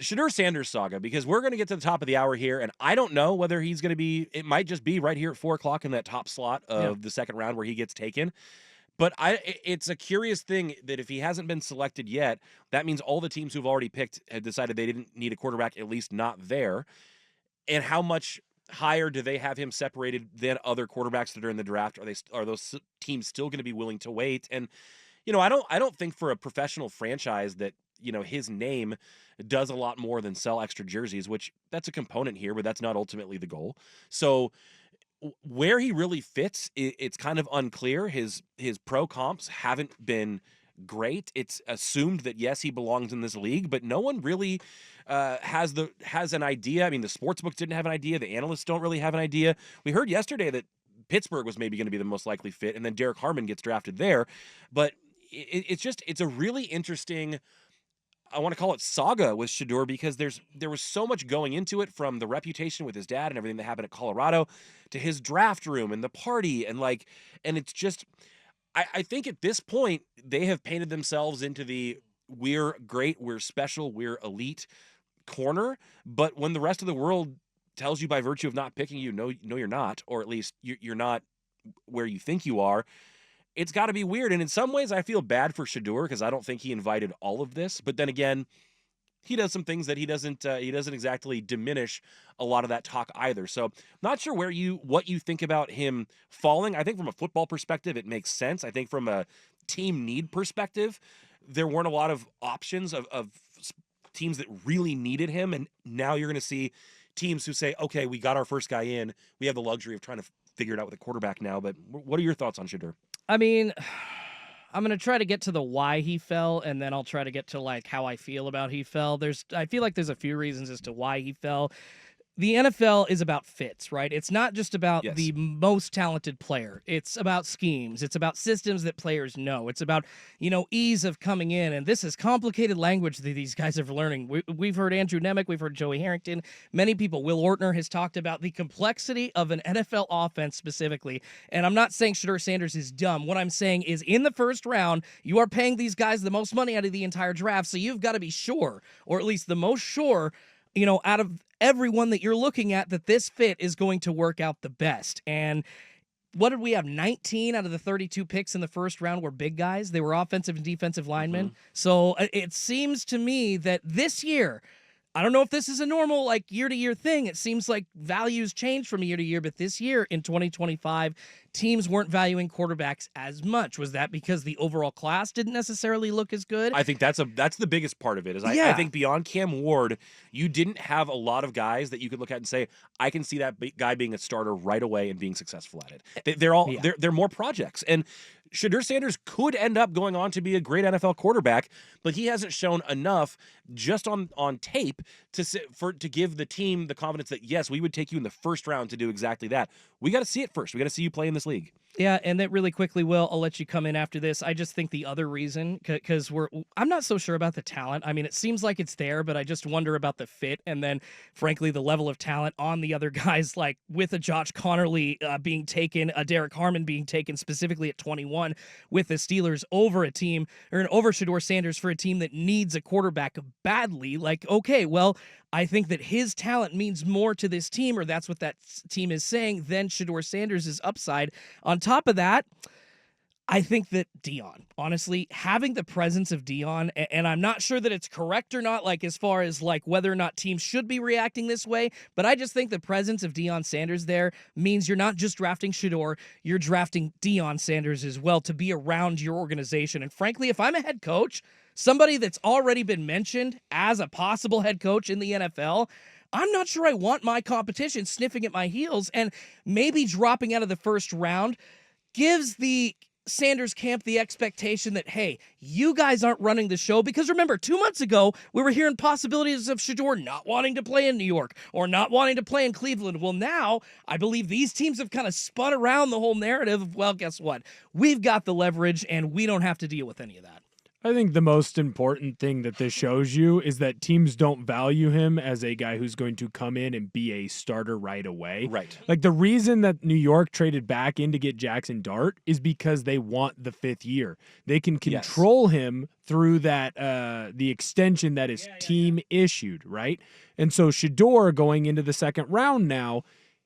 Shedeur Sanders saga, because we're going to get to the top of the hour here, and I don't know whether he's going to be, it might just be right here at 4 o'clock in that top slot Yeah. of the second round where he gets taken. But it's a curious thing that if he hasn't been selected yet, that means all the teams who've already picked had decided they didn't need a quarterback, at least not there. And how much higher do they have him separated than other quarterbacks that are in the draft? Are those teams still going to be willing to wait? And I don't think for a professional franchise that his name does a lot more than sell extra jerseys, which that's a component here, but that's not ultimately the goal. So where he really fits, it's kind of unclear. His pro comps haven't been great. It's assumed that yes, he belongs in this league, but no one really has an idea. I mean, the sports books didn't have an idea. The analysts don't really have an idea. We heard yesterday that Pittsburgh was maybe going to be the most likely fit, and then Derek Harmon gets drafted there. But it's a really interesting, I want to call it saga with Shedeur, because there was so much going into it, from the reputation with his dad and everything that happened at Colorado to his draft room and the party, and it's just, I think at this point they have painted themselves into the we're great, we're special, we're elite corner. But when the rest of the world tells you by virtue of not picking you, no, you're not, or at least you're not where you think you are, it's got to be weird. And in some ways, I feel bad for Shedeur because I don't think he invited all of this. But then again, he does some things that he doesn't exactly diminish a lot of that talk either. So not sure what you think about him falling. I think from a football perspective, it makes sense. I think from a team need perspective, there weren't a lot of options of teams that really needed him. And now you're going to see teams who say, okay, we got our first guy in. We have the luxury of trying to figure it out with a quarterback now. But what are your thoughts on Shedeur? I mean, I'm gonna try to get to the why he fell, and then I'll try to get to like how I feel about he fell. I feel like there's a few reasons as to why he fell. The NFL is about fits, right? It's not just about Yes. the most talented player. It's about schemes. It's about systems that players know. It's about, ease of coming in. And this is complicated language that these guys are learning. We've heard Andrew Nemec. We've heard Joey Harrington. Many people. Will Ortner has talked about the complexity of an NFL offense specifically. And I'm not saying Shedeur Sanders is dumb. What I'm saying is in the first round, you are paying these guys the most money out of the entire draft. So you've got to be sure, or at least the most sure, out of everyone that you're looking at, that this fit is going to work out the best. And what did we have? 19 out of the 32 picks in the first round were big guys. They were offensive and defensive linemen. Mm-hmm. So it seems to me that this year, I don't know if this is a normal like year-to-year thing. It seems like values change from year to year, but this year in 2025, teams weren't valuing quarterbacks as much. Was that because the overall class didn't necessarily look as good? I think that's the biggest part of it. I Yeah. think beyond Cam Ward, you didn't have a lot of guys that you could look at and say, I can see that guy being a starter right away and being successful at it. They're all Yeah. they're more projects. And Shedeur Sanders could end up going on to be a great NFL quarterback, but he hasn't shown enough just on tape to give the team the confidence that yes, we would take you in the first round to do exactly that. We got to see it first. We got to see you play in this league. Yeah, and that really quickly, Will, I'll let you come in after this. I just think the other reason, because I'm not so sure about the talent. I mean, it seems like it's there, but I just wonder about the fit, and then, frankly, the level of talent on the other guys, like with a Josh Connerly being taken, a Derek Harmon being taken specifically at 21 with the Steelers over Shedeur Sanders for a team that needs a quarterback badly. Like, okay, well, I think that his talent means more to this team, or that's what that team is saying, than Shedeur Sanders' upside. On top of that, I think that Dion, honestly, having the presence of Dion, and I'm not sure that it's correct or not, like as far as like whether or not teams should be reacting this way, but I just think the presence of Dion Sanders there means you're not just drafting Shedeur, you're drafting Dion Sanders as well to be around your organization. And frankly, if I'm a head coach, somebody that's already been mentioned as a possible head coach in the NFL, I'm not sure I want my competition sniffing at my heels, and maybe dropping out of the first round gives the Sanders camp the expectation that, hey, you guys aren't running the show. Because remember, 2 months ago, we were hearing possibilities of Shedeur not wanting to play in New York or not wanting to play in Cleveland. Well, now I believe these teams have kind of spun around the whole narrative of, well, guess what? We've got the leverage and we don't have to deal with any of that. I think the most important thing that this shows you is that teams don't value him as a guy who's going to come in and be a starter right away. Right. Like the reason that New York traded back in to get Jackson Dart is because they want the 5th year. They can control him through that the extension that is team issued, right? And so Shedeur going into the second round now,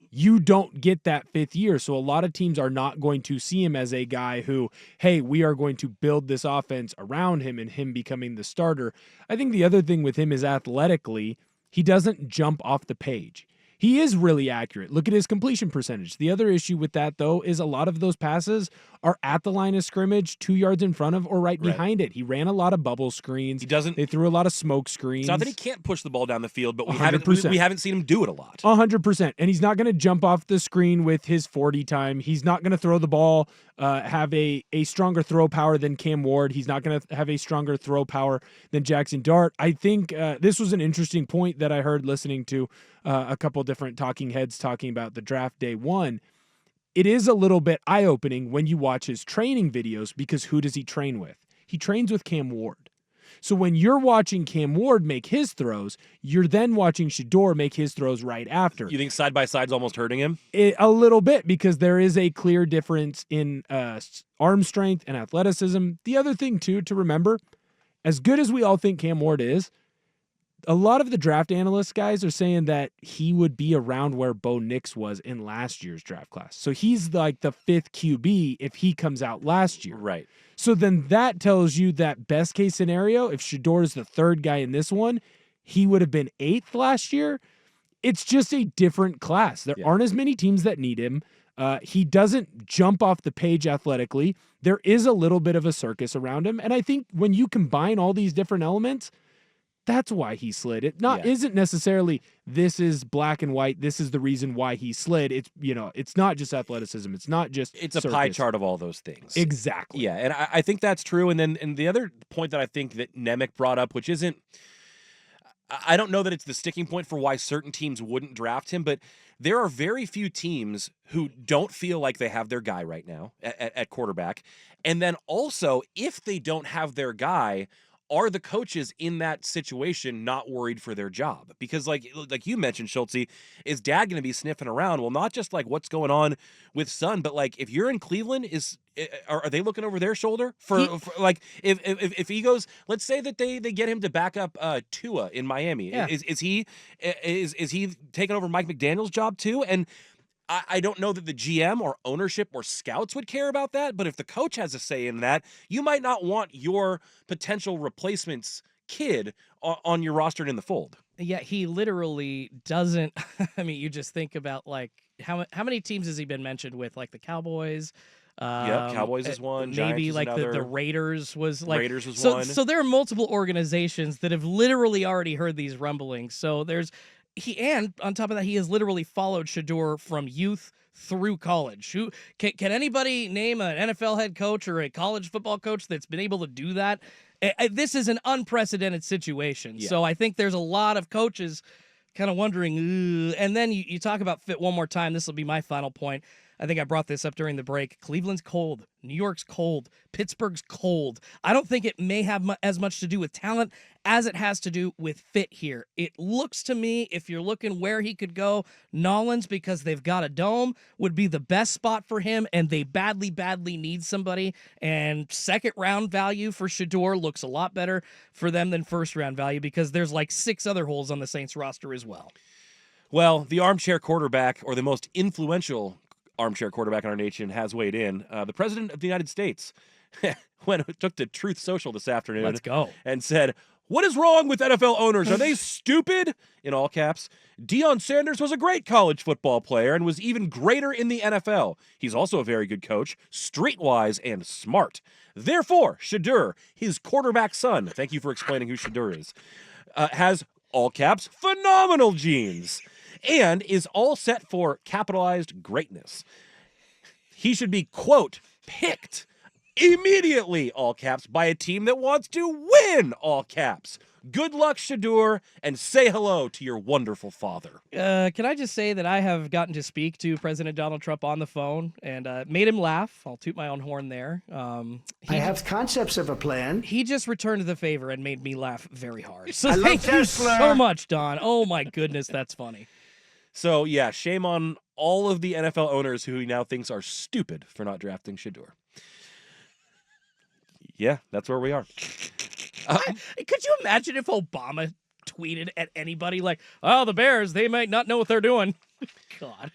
you don't get that 5th year. So a lot of teams are not going to see him as a guy who, hey, we are going to build this offense around him and him becoming the starter. I think the other thing with him is athletically, he doesn't jump off the page. He is really accurate. Look at his completion percentage. The other issue with that, though, is a lot of those passes are at the line of scrimmage, 2 yards in front of or right behind it. He ran a lot of bubble screens. They threw a lot of smoke screens. It's not that he can't push the ball down the field, but we 100%. haven't seen him do it a lot. 100%. And he's not going to jump off the screen with his 40 time. He's not going to throw the ball, have a stronger throw power than Cam Ward. He's not going to have a stronger throw power than Jackson Dart. I think this was an interesting point that I heard listening to a couple different talking heads talking about the draft day one. It is a little bit eye-opening when you watch his training videos because who does he train with? He trains with Cam Ward. So when you're watching Cam Ward make his throws, you're then watching Shedeur make his throws right after. You think side by side's almost hurting him? A little bit, because there is a clear difference in arm strength and athleticism. The other thing, too, to remember, as good as we all think Cam Ward is, a lot of the draft analyst guys are saying that he would be around where Bo Nix was in last year's draft class. So he's like the 5th QB if he comes out last year. Right. So then that tells you that best case scenario, if Shedeur is the 3rd guy in this one, he would have been 8th last year. It's just a different class. There aren't as many teams that need him. He doesn't jump off the page athletically. There is a little bit of a circus around him. And I think when you combine all these different elements, that's why he slid. It isn't necessarily this is black and white. This is the reason why he slid. It's it's not just athleticism. It's not just a pie chart of all those things. Exactly. Yeah, and I think that's true. And the other point that I think that Nemec brought up, which isn't, I don't know that it's the sticking point for why certain teams wouldn't draft him, but there are very few teams who don't feel like they have their guy right now at quarterback. And then also, if they don't have their guy, are the coaches in that situation not worried for their job? Because like you mentioned, Schultze, is dad going to be sniffing around? Well, not just like what's going on with son, but like if you're in Cleveland, are they looking over their shoulder for like if he goes? Let's say that they get him to back up Tua in Miami. Yeah. Is he taking over Mike McDaniel's job too? And I don't know that the GM or ownership or scouts would care about that, but if the coach has a say in that, you might not want your potential replacement's kid on your roster and in the fold. Yeah, he literally doesn't. I mean, you just think about like how many teams has he been mentioned with? Like the Cowboys. Cowboys is one. Maybe Giants like is another. the Raiders was like Raiders was one. So there are multiple organizations that have literally already heard these rumblings. So there's. And on top of that, he has literally followed Shedeur from youth through college. Who can anybody name an NFL head coach or a college football coach that's been able to do that? This is an unprecedented situation. Yeah. So I think there's a lot of coaches kind of wondering. Ugh. And then you talk about fit one more time. This will be my final point. I think I brought this up during the break. Cleveland's cold. New York's cold. Pittsburgh's cold. I don't think it may have as much to do with talent as it has to do with fit here. It looks to me, if you're looking where he could go, Nollins, because they've got a dome, would be the best spot for him, and they badly, badly need somebody. And second round value for Shedeur looks a lot better for them than first round value because there's like 6 other holes on the Saints roster as well. Well, the armchair quarterback, or the most influential armchair quarterback in our nation, has weighed in. The president of the United States took to Truth Social this afternoon. Let's go. And said, "What is wrong with NFL owners? Are they stupid?" In all caps. Deion Sanders was a great college football player and was even greater in the NFL. He's also a very good coach, streetwise and smart. Therefore, Shedeur, his quarterback son, thank you for explaining who Shedeur is, has, all caps, phenomenal genes, and is all set for capitalized greatness. He should be, quote, picked immediately, all caps, by a team that wants to win, all caps. Good luck, Shedeur, and say hello to your wonderful father. Can I just say that I have gotten to speak to President Donald Trump on the phone and made him laugh. I'll toot my own horn there. I have concepts of a plan. He just returned the favor and made me laugh very hard. So I love thank you Tesla. so much, Don. Oh my goodness, that's funny. So, yeah, shame on all of the NFL owners who he now thinks are stupid for not drafting Shedeur. Yeah, that's where we are. Could you imagine if Obama tweeted at anybody like, "Oh, the Bears, they might not know what they're doing." God.